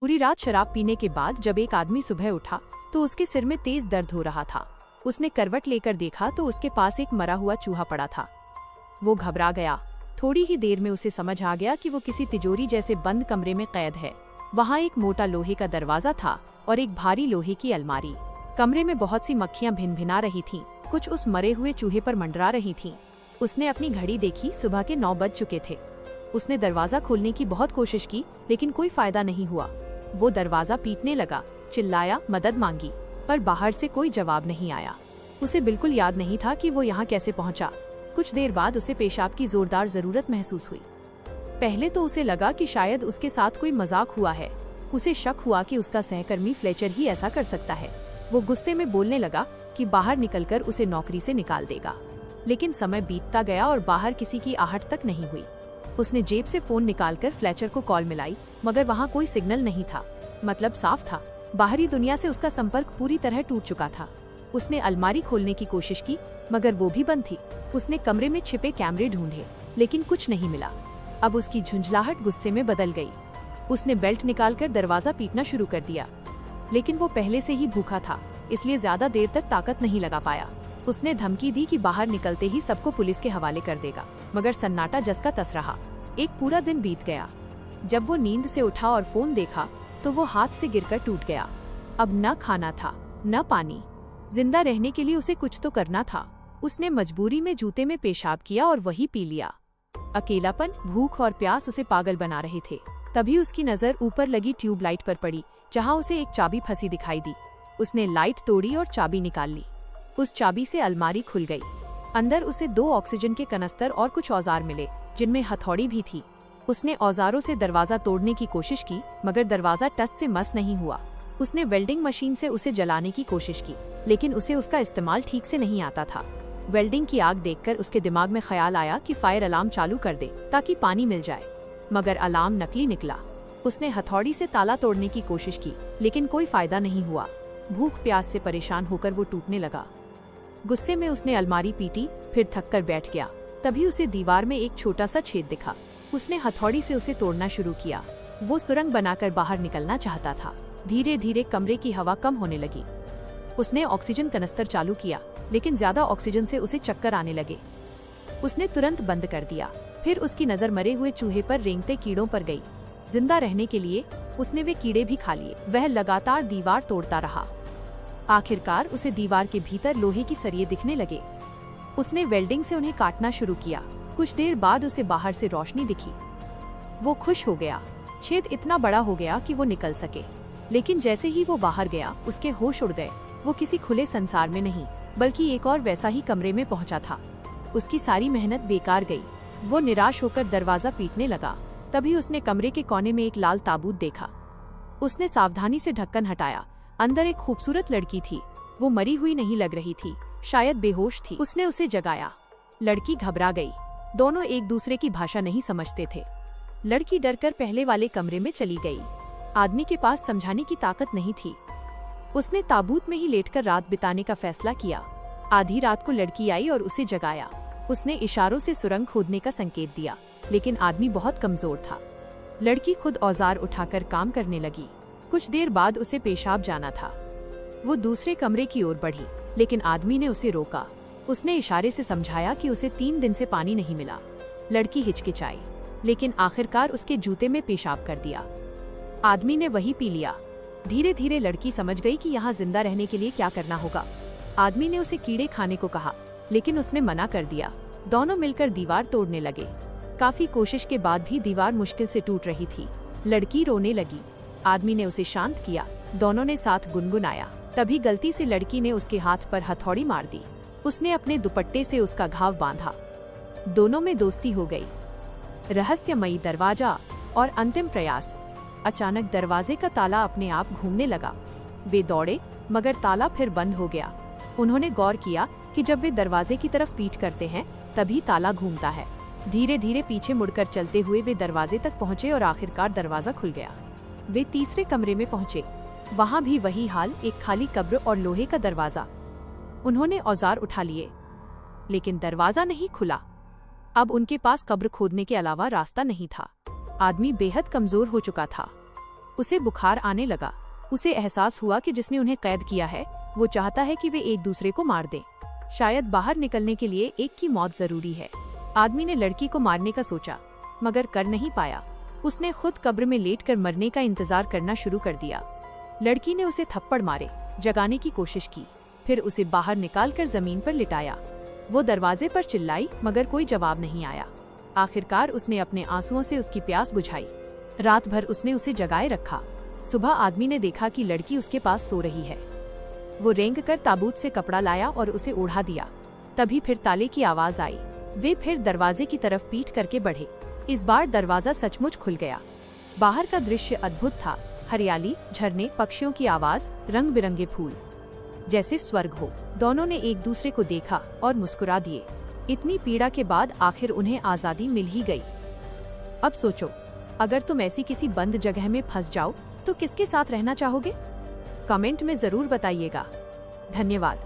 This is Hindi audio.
पूरी रात शराब पीने के बाद जब एक आदमी सुबह उठा तो उसके सिर में तेज दर्द हो रहा था। उसने करवट लेकर देखा तो उसके पास एक मरा हुआ चूहा पड़ा था। वो घबरा गया। थोड़ी ही देर में उसे समझ आ गया कि वो किसी तिजोरी जैसे बंद कमरे में कैद है। वहाँ एक मोटा लोहे का दरवाजा था और एक भारी लोहे की अलमारी। कमरे में बहुत सी मक्खियां भिनभिना रही थीं, कुछ उस मरे हुए चूहे पर मंडरा रही थीं। उसने अपनी घड़ी देखी, सुबह के 9 बज चुके थे। उसने दरवाजा खोलने की बहुत कोशिश की लेकिन कोई फायदा नहीं हुआ। वो दरवाजा पीटने लगा, चिल्लाया, मदद मांगी, पर बाहर से कोई जवाब नहीं आया। उसे बिल्कुल याद नहीं था कि वो यहाँ कैसे पहुँचा। कुछ देर बाद उसे पेशाब की जोरदार जरूरत महसूस हुई। पहले तो उसे लगा कि शायद उसके साथ कोई मजाक हुआ है। उसे शक हुआ कि उसका सहकर्मी फ्लेचर ही ऐसा कर सकता है। वो गुस्से में बोलने लगा कि बाहर निकलकर उसे नौकरी से निकाल देगा। लेकिन समय बीतता गया और बाहर किसी की आहट तक नहीं हुई। उसने जेब से फोन निकालकर फ्लेचर को कॉल मिलाई, मगर वहाँ कोई सिग्नल नहीं था। मतलब साफ था, बाहरी दुनिया से उसका संपर्क पूरी तरह टूट चुका था। उसने अलमारी खोलने की कोशिश की, मगर वो भी बंद थी। उसने कमरे में छिपे कैमरे ढूंढे, लेकिन कुछ नहीं मिला। अब उसकी झुंझलाहट गुस्से में बदल गई। उसने बेल्ट निकालकर दरवाजा पीटना शुरू कर दिया, लेकिन वो पहले से ही भूखा था, इसलिए ज्यादा देर तक ताकत नहीं लगा पाया। उसने धमकी दी कि बाहर निकलते ही सबको पुलिस के हवाले कर देगा, मगर सन्नाटा जस का तस रहा। एक पूरा दिन बीत गया। जब वो नींद से उठा और फोन देखा तो वो हाथ से गिरकर टूट गया। अब न खाना था न पानी। जिंदा रहने के लिए उसे कुछ तो करना था। उसने मजबूरी में जूते में पेशाब किया और वही पी लिया। अकेलापन, भूख और प्यास उसे पागल बना रहे थे। तभी उसकी नजर ऊपर लगी ट्यूबलाइट पर पड़ी, जहां उसे एक चाबी फंसी दिखाई दी। उसने लाइट तोड़ी और चाबी निकाल ली। उस चाबी से अलमारी खुल गई। अंदर उसे 2 ऑक्सीजन के कनस्तर और कुछ औजार मिले, जिनमें हथौड़ी भी थी। उसने औजारों से दरवाजा तोड़ने की कोशिश की, मगर दरवाजा टस से मस नहीं हुआ। उसने वेल्डिंग मशीन से उसे जलाने की कोशिश की, लेकिन उसे उसका इस्तेमाल ठीक से नहीं आता था। वेल्डिंग की आग देखकर उसके दिमाग में ख्याल आया कि फायर अलार्म चालू कर दे ताकि पानी मिल जाए, मगर अलार्म नकली निकला। उसने हथौड़ी से ताला तोड़ने की कोशिश की, लेकिन कोई फायदा नहीं हुआ। भूख प्यास से परेशान होकर वो टूटने लगा। गुस्से में उसने अलमारी पीटी, फिर थककर बैठ गया। तभी उसे दीवार में एक छोटा सा छेद दिखा। उसने हथौड़ी से उसे तोड़ना शुरू किया। वो सुरंग बनाकर बाहर निकलना चाहता था। धीरे धीरे कमरे की हवा कम होने लगी। उसने ऑक्सीजन कनस्तर चालू किया, लेकिन ज्यादा ऑक्सीजन से उसे चक्कर आने लगे। उसने तुरंत बंद कर दिया। फिर उसकी नजर मरे हुए चूहे पर रेंगते कीड़ों पर गई। जिंदा रहने के लिए उसने वे कीड़े भी खा लिए। वह लगातार दीवार तोड़ता रहा। आखिरकार उसे दीवार के भीतर लोहे की सरिये दिखने लगे। उसने वेल्डिंग से उन्हें काटना शुरू किया। कुछ देर बाद उसे बाहर से रोशनी दिखी। वो खुश हो गया। छेद इतना बड़ा हो गया कि वो निकल सके। लेकिन जैसे ही वो बाहर गया, उसके होश उड़ गए। वो किसी खुले संसार में नहीं, बल्कि एक और वैसा ही कमरे में पहुंचा था। उसकी सारी मेहनत बेकार गई। वो निराश होकर दरवाजा पीटने लगा। तभी उसने कमरे के कोने में एक लाल ताबूत देखा। उसने सावधानी से ढक्कन हटाया। अंदर एक खूबसूरत लड़की थी। वो मरी हुई नहीं लग रही थी, शायद बेहोश थी। उसने उसे जगाया। लड़की घबरा गई। दोनों एक दूसरे की भाषा नहीं समझते थे। लड़की डरकर पहले वाले कमरे में चली गई। आदमी के पास समझाने की ताकत नहीं थी। उसने ताबूत में ही लेटकर रात बिताने का फैसला किया। आधी रात को लड़की आई और उसे जगाया। उसने इशारों से सुरंग खोदने का संकेत दिया, लेकिन आदमी बहुत कमजोर था। लड़की खुद औजार उठाकर काम करने लगी। कुछ देर बाद उसे पेशाब जाना था। वो दूसरे कमरे की ओर बढ़ी, लेकिन आदमी ने उसे रोका। उसने इशारे से समझाया कि उसे 3 दिन से पानी नहीं मिला। लड़की हिचकिचाई, लेकिन आखिरकार उसके जूते में पेशाब कर दिया। आदमी ने वही पी लिया। धीरे धीरे लड़की समझ गई कि यहाँ जिंदा रहने के लिए क्या करना होगा। आदमी ने उसे कीड़े खाने को कहा, लेकिन उसने मना कर दिया। दोनों मिलकर दीवार तोड़ने लगे। काफी कोशिश के बाद भी दीवार मुश्किल से टूट रही थी। लड़की रोने लगी। आदमी ने उसे शांत किया। दोनों ने साथ गुनगुनाया। तभी गलती से लड़की ने उसके हाथ पर हथौड़ी मार दी। उसने अपने दुपट्टे से उसका घाव बांधा। दोनों में दोस्ती हो गई। रहस्यमयी दरवाजा और अंतिम प्रयास। अचानक दरवाजे का ताला अपने आप घूमने लगा। वे दौड़े, मगर ताला फिर बंद हो गया। उन्होंने गौर किया कि जब वे दरवाजे की तरफ पीठ करते हैं, तभी ताला घूमता है। धीरे धीरे पीछे मुड़कर चलते हुए वे दरवाजे तक पहुंचे और आखिरकार दरवाजा खुल गया। वे तीसरे कमरे में पहुंचे। वहां भी वही हाल, एक खाली कब्र और लोहे का दरवाजा। उन्होंने औजार उठा लिए, लेकिन दरवाजा नहीं खुला। अब उनके पास कब्र खोदने के अलावा रास्ता नहीं था। आदमी बेहद कमजोर हो चुका था। उसे बुखार आने लगा। उसे एहसास हुआ कि जिसने उन्हें कैद किया है वो चाहता है कि वे एक दूसरे को मार दें। शायद बाहर निकलने के लिए एक की मौत जरूरी है। आदमी ने लड़की को मारने का सोचा, मगर कर नहीं पाया। उसने खुद कब्र में लेटकर मरने का इंतजार करना शुरू कर दिया। लड़की ने उसे थप्पड़ मारे, जगाने की कोशिश की, फिर उसे बाहर निकालकर जमीन पर लिटाया। वो दरवाजे पर चिल्लाई, मगर कोई जवाब नहीं आया। आखिरकार उसने अपने आंसुओं से उसकी प्यास बुझाई। रात भर उसने उसे जगाए रखा। सुबह आदमी ने देखा कि लड़की उसके पास सो रही है। वो रेंग कर ताबूत से कपड़ा लाया और उसे ओढ़ा दिया। तभी फिर ताले की आवाज आई। वे फिर दरवाजे की तरफ पीठ करके बढ़े। इस बार दरवाजा सचमुच खुल गया। बाहर का दृश्य अद्भुत था। हरियाली, झरने, पक्षियों की आवाज, रंग बिरंगे फूल, जैसे स्वर्ग हो। दोनों ने एक दूसरे को देखा और मुस्कुरा दिए। इतनी पीड़ा के बाद आखिर उन्हें आजादी मिल ही गई। अब सोचो, अगर तुम ऐसी किसी बंद जगह में फंस जाओ तो किसके साथ रहना चाहोगे? कमेंट में जरूर बताइएगा। धन्यवाद।